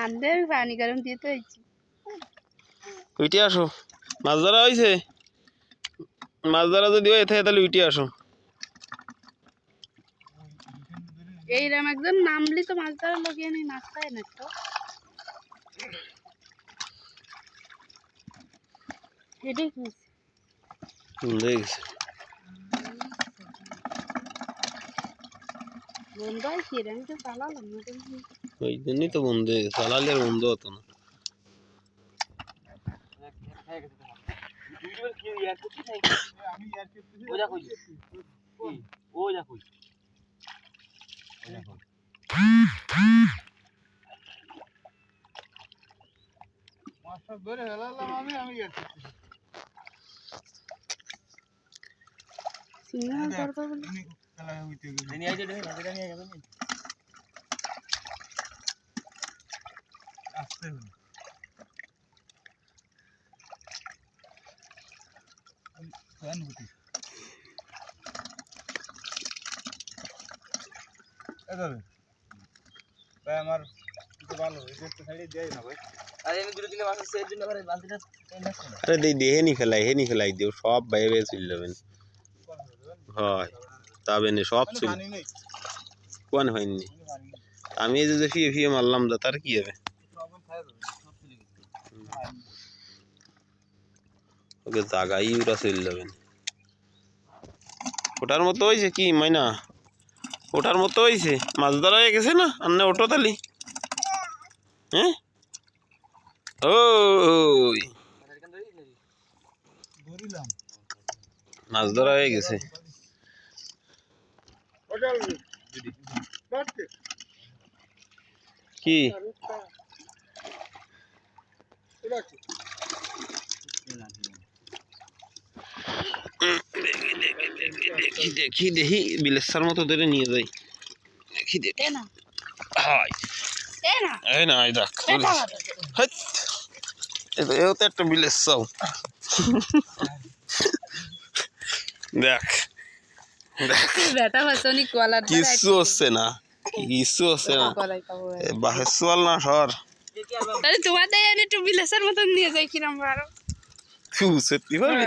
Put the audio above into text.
Andre পানি গরম দিয়ে তো হয়েছি। উইটে আসো, মাছ ধরা হয়েছে। মাছ ধরা যদি হয়ে থাকে তাহলে উইটে আসো। এইরকম একজন নামলি তো মাছ ধরা লাগিয়ে নি মাছ পায় না তো। এটাই কি দেখছি বন্ধু হয় কি আমি তো চালালাম না ওই জন্যই তো বন্ধ হয়ে গেছে, চালালে আর বন্ধ হতো না। আরে দেহে নি ফেলাই দিও, সব বাইরে বাইরে চলে যাবেন। হয় তবে নে সব চলে কোন হয়নি। আমি এই যে ফিয়ে ফিয়ে মারলাম দা, তার কি হবে? ওকে জাগাই ওরা চলে যাবেন। ওটার মতো হয়েছে কি মাইনা? ওটার মতো হয়েছে, মাছ ধরা হয়ে গেছে না? আর না ওটো তালি হ্যাঁ ওই মাছ ধরা হয়ে গেছে। কি দেখি দেখি বিলেসার মতো ধরে নিয়ে যাই। দেখি দেখি এই না এই দেখ, এও তো একটা বিলেস চাও। দেখ কিচ্ছু হচ্ছে না, কিচ্ছু হচ্ছে না। বাসের চল না সর, তোমাদের একটু বিলেসের মতন নিয়ে যাই কিরম ভালো। সত্যি পারবি?